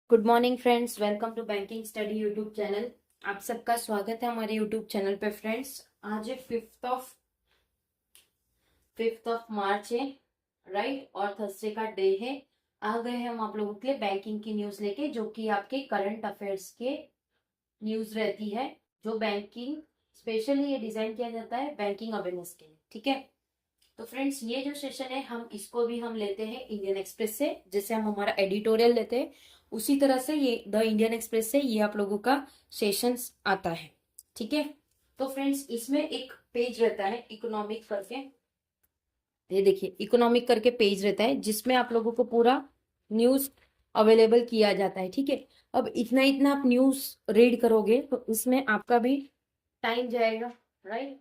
Good morning friends, welcome to banking study YouTube channel. आप सबका स्वागत है हमारे यूट्यूब चैनल पे। फ्रेंड्स, आज है फिफ्थ ऑफ मार्च है, राइट, और थर्सडे का डे है। आ गए हैं हम आप लोगों के लिए बैंकिंग की न्यूज लेके, जो कि आपके करंट अफेयर्स के न्यूज रहती है, जो बैंकिंग स्पेशली ये डिजाइन किया जाता है बैंकिंग अवेयरनेस के लिए। ठीक है, तो फ्रेंड्स, ये जो सेशन है हम इसको भी हम लेते हैं इंडियन एक्सप्रेस से। जैसे हम हमारा एडिटोरियल लेते हैं, उसी तरह से ये द इंडियन एक्सप्रेस से ये आप लोगों का सेशन आता है। ठीक है, तो फ्रेंड्स, इसमें एक पेज रहता है इकोनॉमिक करके। ये देखिए, इकोनॉमिक करके पेज रहता है जिसमें आप लोगों को पूरा न्यूज अवेलेबल किया जाता है। ठीक है, अब इतना इतना आप न्यूज रीड करोगे तो इसमें आपका भी टाइम जाएगा, राइट।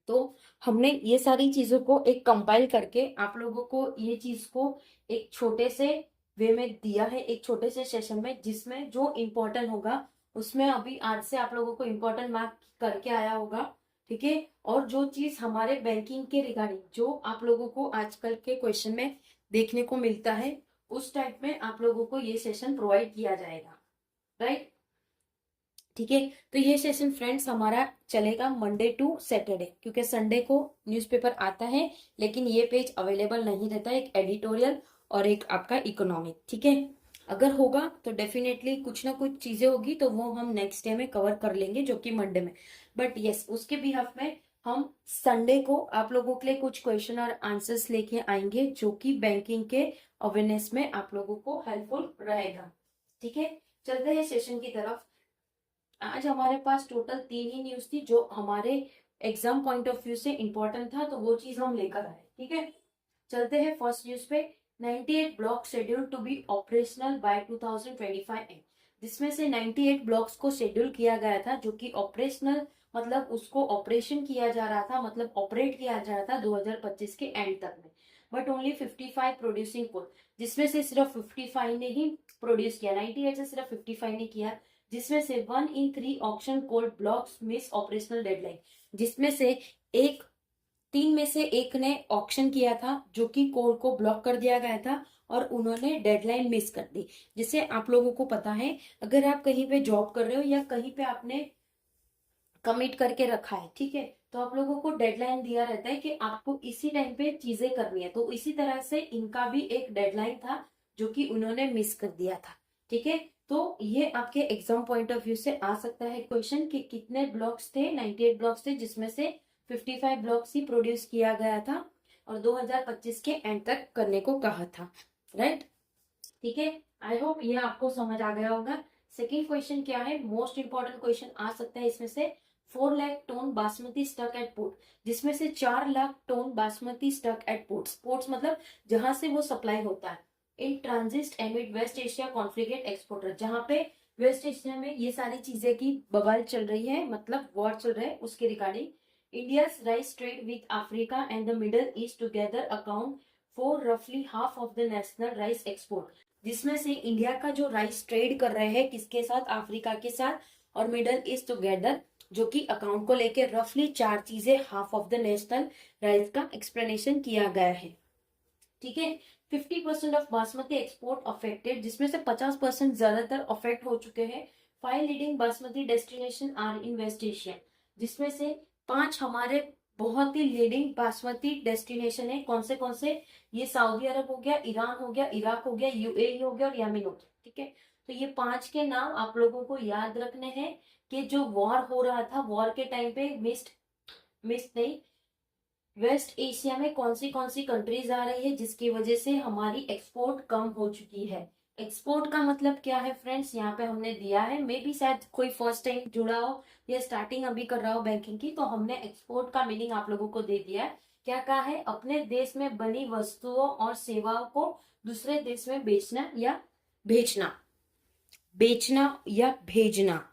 तो हमने ये सारी चीजों को एक कंपाइल करके आप लोगों को ये चीज को एक छोटे से वे में दिया है, एक छोटे से सेशन में, जिसमें जो इम्पोर्टेंट होगा उसमें अभी आज से आप लोगों को इम्पोर्टेंट मार्क करके आया होगा। ठीक है, और जो चीज हमारे बैंकिंग के रिगार्डिंग जो आप लोगों को आजकल के क्वेश्चन में देखने को मिलता है, उस टाइप में आप लोगों को ये सेशन प्रोवाइड किया जाएगा, राइट। ठीक है, तो ये सेशन फ्रेंड्स हमारा चलेगा मंडे टू सैटरडे, क्योंकि संडे को न्यूज़पेपर आता है लेकिन ये पेज अवेलेबल नहीं रहता, एक एडिटोरियल और एक आपका इकोनॉमिक। ठीक है, अगर होगा तो डेफिनेटली कुछ ना कुछ चीजें होगी तो वो हम नेक्स्ट डे में कवर कर लेंगे, जो कि मंडे में। बट यस, उसके बिहाफ में हम संडे को आप लोगों के लिए कुछ क्वेश्चन और आंसर्स लेके आएंगे, जो कि बैंकिंग के अवेयरनेस में आप लोगों को हेल्पफुल रहेगा। ठीक है, चलते हैं सेशन की तरफ। आज हमारे पास टोटल 3 ही न्यूज थी जो हमारे एग्जाम पॉइंट ऑफ व्यू से इंपॉर्टेंट था, तो वो चीज हम लेकर आए। ठीक है, चलते हैं फर्स्ट न्यूज पे। 98 block schedule to be operational by 2025 end, जिसमें से 98 ब्लॉक्स को शेड्यूल किया गया था, जो कि ऑपरेशनल मतलब उसको ऑपरेशन किया जा रहा था, मतलब ऑपरेट किया जा रहा था 2025 के एंड तक में। बट ओनली 55 प्रोड्यूसिंग कोल, जिसमें से सिर्फ 55 ने ही प्रोड्यूस किया, 98 से सिर्फ 55 ने किया, जिसमें से 1 in 3 auction cold blocks miss operational deadline, जिसमें से एक 3 में से एक ने ऑक्शन किया था, जो कि कोड को ब्लॉक कर दिया गया था और उन्होंने डेडलाइन मिस कर दी। जिसे आप लोगों को पता है, अगर आप कहीं पे जॉब कर रहे हो या कहीं पे आपने कमिट करके रखा है, ठीक है, तो आप लोगों को डेडलाइन दिया रहता है कि आपको इसी टाइम पे चीजें करनी है, तो इसी तरह से इनका भी एक डेडलाइन था जो कि उन्होंने मिस कर दिया था। ठीक है, तो ये आपके एग्जाम पॉइंट ऑफ व्यू से आ सकता है क्वेश्चन कि कितने ब्लॉक्स थे। 98 ब्लॉक्स थे, जिसमें से 55 ब्लॉक्स ही प्रोड्यूस किया गया था और 2025 के एंड तक करने को कहा था, राइट। ठीक है, आई होप ये आपको समझ आ गया होगा। सेकेंड क्वेश्चन क्या है, मोस्ट इंपॉर्टेंट क्वेश्चन आ सकता है इसमें से। 4 lakh tonne basmati stuck at port, जिसमें से 4 lakh tonne basmati stuck at ports. Ports मतलब जहां से वो सप्लाई होता है। In transit amid West Asia conflict exporter, जहां पे वेस्ट एशिया में ये सारी चीजें की बवाल चल रही है, मतलब वॉर चल रहा है, उसके regarding. India's rice trade with Africa and the Middle East together account for रफली half of the national rice export, जिसमें से इंडिया का जो राइस ट्रेड कर रहे हैं किसके साथ, अफ्रीका के साथ और मिडल ईस्ट टुगेदर, जो कि अकाउंट को लेके रफली 4 चीजें, half of the national rice का एक्सप्लेनेशन किया गया है। ठीक है, 50% ऑफ बासमती एक्सपोर्ट अफेक्टेड, जिसमें से 50% ज्यादातर अफेक्ट हो चुके हैं। 5 leading basmati destination are in West Asia, जिसमें से 5 हमारे बहुत ही लीडिंग बासमती डेस्टिनेशन है। कौन से, ये सऊदी अरब हो गया, ईरान हो गया, इराक हो गया, यूएई हो गया और यमन हो गया। ठीक है, तो ये 5 के नाम आप लोगों को याद रखने हैं कि जो वॉर हो रहा था, वॉर के टाइम पे मिस्ट मिस्ट नहीं, वेस्ट एशिया में कौन सी कंट्रीज आ रही है, जिसकी वजह से हमारी एक्सपोर्ट कम हो चुकी है। एक्सपोर्ट का मतलब क्या है फ्रेंड्स, यहाँ पे हमने दिया है, मे बी शायद कोई फर्स्ट टाइम जुड़ा हो या स्टार्टिंग अभी कर रहा हो बैंकिंग की, तो हमने एक्सपोर्ट का मीनिंग आप लोगों को दे दिया है। क्या कहा है, अपने देश में बनी वस्तुओं और सेवाओं को दूसरे देश में बेचना या भेजना, बेचना या भेजना।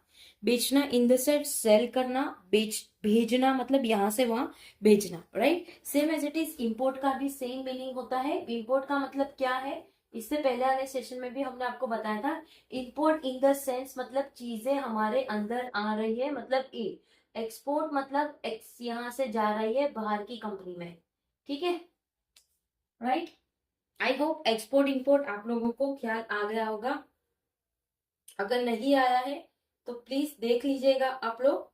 बेचना इन द सेंस सेल करना, भेजना मतलब यहां से वहां भेजना, right. Same as it is import का भी सेम मीनिंग होता है। इंपोर्ट का मतलब क्या है, इससे पहले वाले सेशन में भी हमने आपको बताया था। इंपोर्ट इन द सेंस मतलब चीजें हमारे अंदर आ रही है, मतलब ए। एक्सपोर्ट मतलब एक्स यहाँ से जा रही है बाहर की कंपनी में। ठीक है, right. I hope export import आप लोगों को ख्याल आ गया होगा। अगर नहीं आया है तो प्लीज देख लीजिएगा आप लोग,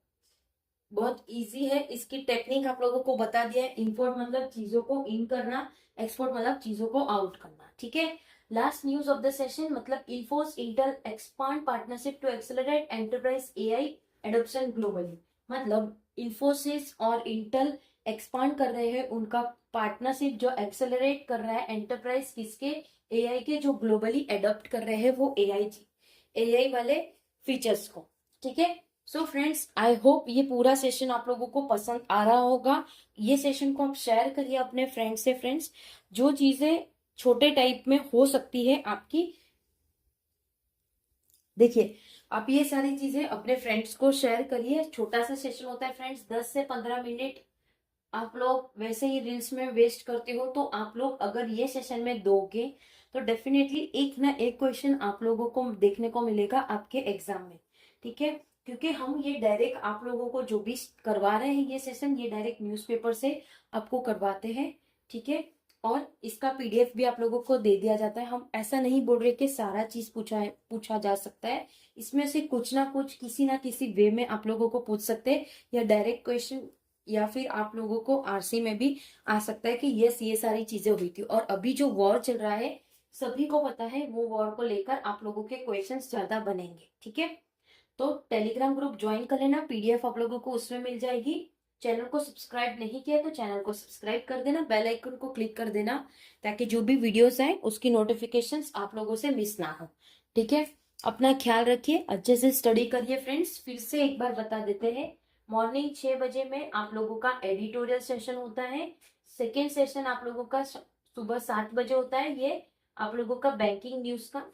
बहुत इजी है। इसकी टेक्निक आप लोगों को बता दिया है। इंपोर्ट मतलब चीजों को इन करना, एक्सपोर्ट मतलब चीजों को आउट करना, ठीक है। Last news of the session मतलब Infosys Intel expand partnership to accelerate enterprise AI adoption globally. मतलब इन्फोसिस और इंटेल एक्सपांड कर रहे हैं उनका पार्टनरशिप, जो एक्सेलरेट कर रहा है एंटरप्राइज किसके, एआई के, जो ग्लोबली एडॉप्ट कर रहे हैं वो एआई वाले फीचर्स को, ठीक है। सो फ्रेंड्स, आई होप ये पूरा सेशन आप लोगों को पसंद आ रहा होगा। ये सेशन को आप शेयर करिए अपने फ्रेंड से। फ्रेंड्स, जो चीजें छोटे टाइप में हो सकती है आपकी, देखिए आप ये सारी चीजें अपने फ्रेंड्स को शेयर करिए। छोटा सा सेशन होता है फ्रेंड्स, 10 से 15 मिनट आप लोग वैसे ही रील्स में वेस्ट करते हो, तो आप लोग अगर ये सेशन में दोगे तो डेफिनेटली एक ना एक क्वेश्चन आप लोगों को देखने को मिलेगा आपके एग्जाम में, ठीक है। क्योंकि हम ये डायरेक्ट आप लोगों को जो भी करवा रहे हैं ये सेशन, ये डायरेक्ट न्यूज़पेपर से आपको करवाते हैं, ठीक है। और इसका पीडीएफ भी आप लोगों को दे दिया जाता है। हम ऐसा नहीं बोल रहे कि सारा चीज पूछा जा सकता है, इसमें से कुछ ना कुछ किसी ना किसी वे में आप लोगों को पूछ सकते हैं, या डायरेक्ट क्वेश्चन, या फिर आप लोगों को आरसी में भी आ सकता है कि यस ये सारी चीजें हुई थी। और अभी जो वॉर चल रहा है सभी को पता है, वो वॉर को लेकर आप लोगों के क्वेश्चंस ज्यादा बनेंगे, ठीक है। तो टेलीग्राम ग्रुप ज्वाइन कर लेना, पीडीएफ आप लोगों को उसमें मिल जाएगी। चैनल को सब्सक्राइब नहीं किया तो चैनल को सब्सक्राइब कर देना, बेल आइकन को क्लिक कर देना, ताकि जो भी वीडियोस आए उसकी नोटिफिकेशंस आप लोगों से मिस ना हो, ठीक है। अपना ख्याल रखिए, अच्छे से स्टडी करिए फ्रेंड्स। फिर से एक बार बता देते हैं, मॉर्निंग 6 बजे में आप लोगों का एडिटोरियल सेशन होता है। सेकेंड सेशन आप लोगों का सुबह 7 बजे होता है, ये आप लोगों का बैंकिंग न्यूज का,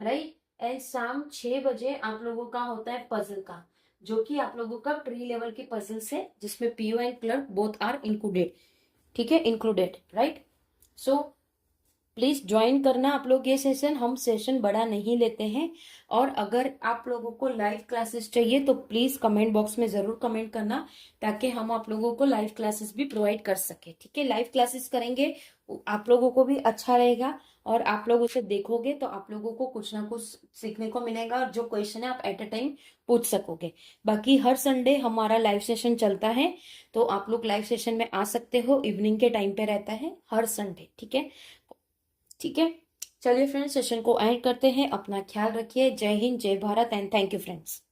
राइट। एंड शाम 6 बजे आप लोगों का होता है पजल का, जो कि आप लोगों का प्री लेवल के पजल्स है, जिसमें PO and clerk both are included, ठीक है, included, right. So please join करना आप लोग ये सेशन, हम सेशन बड़ा नहीं लेते हैं। और अगर आप लोगों को लाइव क्लासेस चाहिए तो प्लीज कमेंट बॉक्स में जरूर कमेंट करना, ताकि हम आप लोगों को लाइव क्लासेस भी प्रोवाइड कर सके, ठीक है। लाइव क्लासेस करेंगे, आप लोगों को भी अच्छा रहेगा, और आप लोग उसे देखोगे तो आप लोगों को कुछ ना कुछ सीखने को मिलेगा, और जो क्वेश्चन है आप एट अ टाइम पूछ सकोगे। बाकी हर संडे हमारा लाइव सेशन चलता है, तो आप लोग लाइव सेशन में आ सकते हो, इवनिंग के टाइम पे रहता है हर संडे, ठीक है, ठीक है। चलिए फ्रेंड्स, सेशन को एंड करते हैं। अपना ख्याल रखिए। जय हिंद, जय Bharat and thank you friends.